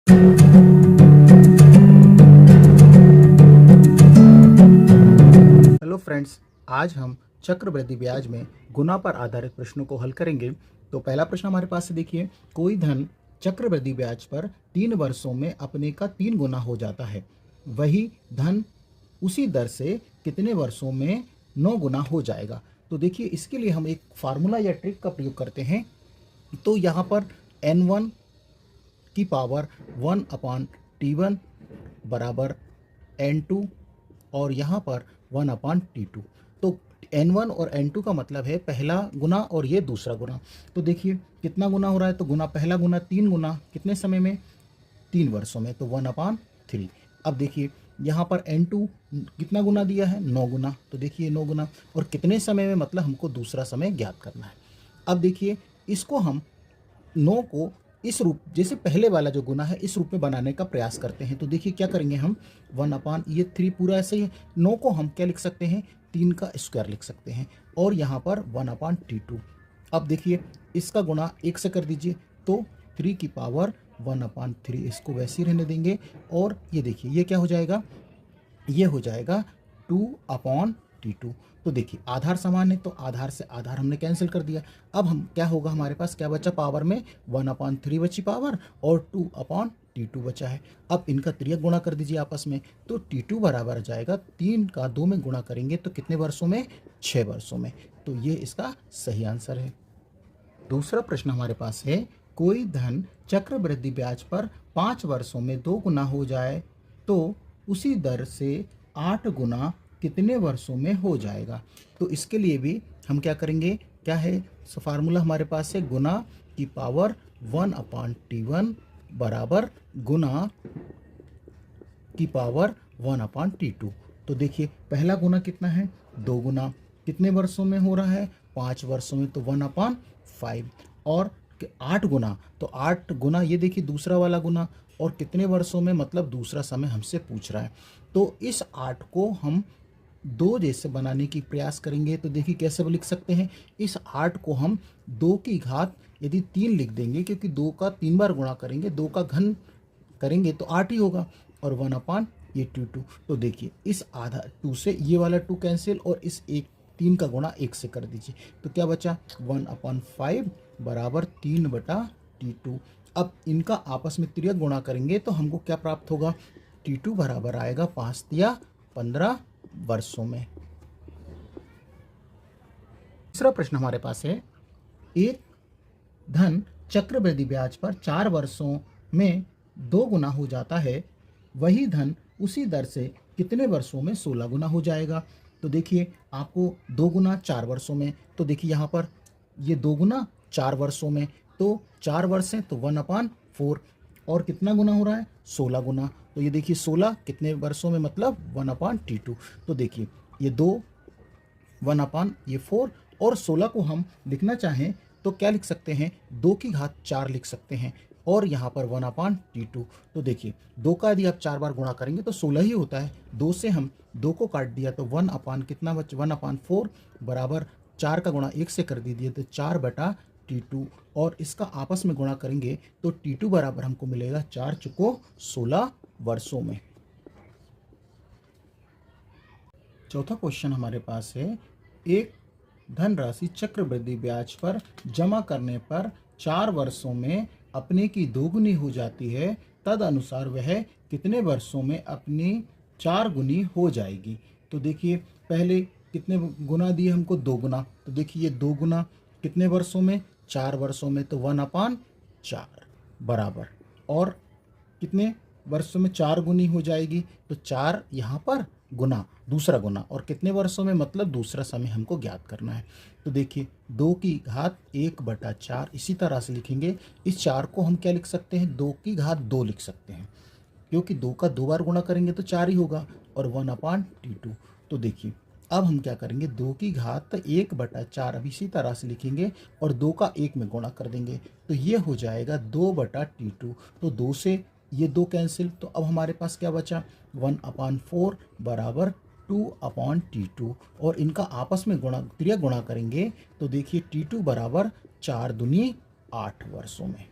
Hello friends, आज हम चक्रवृद्धि ब्याज में गुना पर आधारित प्रश्नों को हल करेंगे। तो पहला प्रश्न हमारे पास से देखिए, कोई धन चक्रवृद्धि ब्याज पर 3 वर्षों में अपने का 3 गुना हो जाता है, वही धन उसी दर से कितने वर्षों में 9 गुना हो जाएगा। तो देखिए, इसके लिए हम एक फार्मूला या ट्रिक का प्रयोग करते हैं। तो यहाँ पर n1 की पावर 1/t1 बराबर n2 और यहाँ पर 1/t2। तो n1 और n2 का मतलब है पहला गुना और ये दूसरा गुना। तो देखिए कितना गुना हो रहा है, तो गुना पहला गुना 3 गुना कितने समय में, 3 वर्षों में, तो 1/3। अब देखिए यहाँ पर n2 कितना गुना दिया है, 9 गुना। तो देखिए 9 गुना और कितने समय में, मतलब हमको दूसरा समय ज्ञात करना है। अब देखिए इसको हम 9 को इस रूप, जैसे पहले वाला जो गुना है, इस रूप में बनाने का प्रयास करते हैं। तो देखिए क्या करेंगे हम, 1/3 पूरा ऐसे ही 9 को हम क्या लिख सकते हैं, 3 का स्क्वायर लिख सकते हैं और यहाँ पर 1/t2। अब देखिए इसका गुणा 1 से कर दीजिए, तो 3 की पावर 1/3, इसको वैसे ही रहने देंगे। और ये देखिए ये क्या हो जाएगा, ये हो जाएगा 2/t2। तो देखिए आधार समान है, तो आधार से आधार हमने कैंसिल कर दिया। अब हम क्या होगा, हमारे पास क्या बचा, पावर में 1/3 बची पावर और 2/t2 बचा है। अब इनका त्रियक गुणा कर दीजिए आपस में, तो t2 बराबर आ जाएगा 3 का 2 में गुणा करेंगे तो कितने वर्षों में, 6 वर्षों में। तो ये इसका सही आंसर है। दूसरा प्रश्न हमारे पास है, कोई धन चक्रवृद्धि ब्याज पर 5 वर्षों में 2 गुना हो जाए तो उसी दर से 8 गुना कितने वर्षों में हो जाएगा। तो इसके लिए भी हम क्या करेंगे, क्या है फार्मूला हमारे पास है, गुना की पावर 1/t1 बराबर गुना की पावर 1/t2। तो देखिए पहला गुना कितना है, 2 गुना, कितने वर्षों में हो रहा है, 5 वर्षों में, तो 1/5। और 8 गुना, तो 8 गुना ये देखिए दूसरा वाला गुना, और कितने वर्षों में, मतलब दूसरा समय हमसे पूछ रहा है। तो इस 8 को हम 2 जैसे बनाने की प्रयास करेंगे। तो देखिए कैसे लिख सकते हैं, इस 8 को हम 2 की घात यदि 3 लिख देंगे, क्योंकि 2 का 3 बार गुणा करेंगे, 2 का घन करेंगे तो 8 ही होगा, और 1/2। तो देखिए इस आधा 2 से ये वाला 2 कैंसिल, और इस 3 का गुणा 1 से कर दीजिए, तो क्या बचा, 1/5 बराबर 3/t2। अब इनका आपस में त्रियक गुणा करेंगे तो हमको क्या प्राप्त होगा, t2 बराबर आएगा 5 या 15 वर्षों में। तीसरा प्रश्न हमारे पास है, एक धन चक्रवृद्धि ब्याज पर 4 वर्षों में 2 गुना हो जाता है, वही धन उसी दर से कितने वर्षों में 16 गुना हो जाएगा। तो देखिए आपको 2 गुना 4 वर्षों में, तो देखिए यहाँ पर ये 2 गुना 4 वर्षों में, तो 4 वर्ष हैं तो 1/4, और कितना गुना हो रहा है, 16 गुना। तो ये देखिए 16 कितने वर्षों में, मतलब 1/t2। तो देखिए ये 2 1/4 और 16 को हम लिखना चाहें तो क्या लिख सकते हैं, 2 की घात 4 लिख सकते हैं, और यहाँ पर 1/t2। तो देखिए 2 का यदि आप 4 बार गुणा करेंगे तो 16 ही होता है। 2 से हम 2 को काट दिया तो 1/4 बराबर 4 का गुणा 1 से कर दीजिए, तो 4/t2, और इसका आपस में गुणा करेंगे तो t2 बराबर हमको मिलेगा 4 चुको 16 वर्षों में। चौथा क्वेश्चन हमारे पास है, एक धनराशि चक्रवृद्धि ब्याज पर जमा करने पर 4 वर्षों में अपने की 2 गुनी हो जाती है, तद अनुसार वह कितने वर्षों में अपनी 4 गुनी हो जाएगी। तो देखिए पहले कितने गुना दिए हमको, 2 गुना, तो देखिए ये 2 गुना कितने वर्षों में, 4 वर्षों में, तो 1/4 बराबर, और कितने वर्षों में 4 गुनी हो जाएगी, तो 4 यहाँ पर गुना, दूसरा गुना, और कितने वर्षों में, मतलब दूसरा समय हमको ज्ञात करना है। तो देखिए 2 की घात 1/4 इसी तरह से लिखेंगे। इस 4 को हम क्या लिख सकते हैं, 2 की घात 2 लिख सकते हैं, क्योंकि 2 का 2 बार गुणा करेंगे तो 4 ही होगा, और 1/t2। तो देखिए अब हम क्या करेंगे, 2 की घात 1/4 अब इसी तरह से लिखेंगे, और 2 का 1 में गुणा कर देंगे, तो ये हो जाएगा 2/t2। तो 2 से ये 2 कैंसिल, तो अब हमारे पास क्या बचा, 1/4 बराबर 2/t2, और इनका आपस में गुणा, त्रियक गुणा करेंगे तो देखिए t2 बराबर 4 दूनी 8 वर्षों में।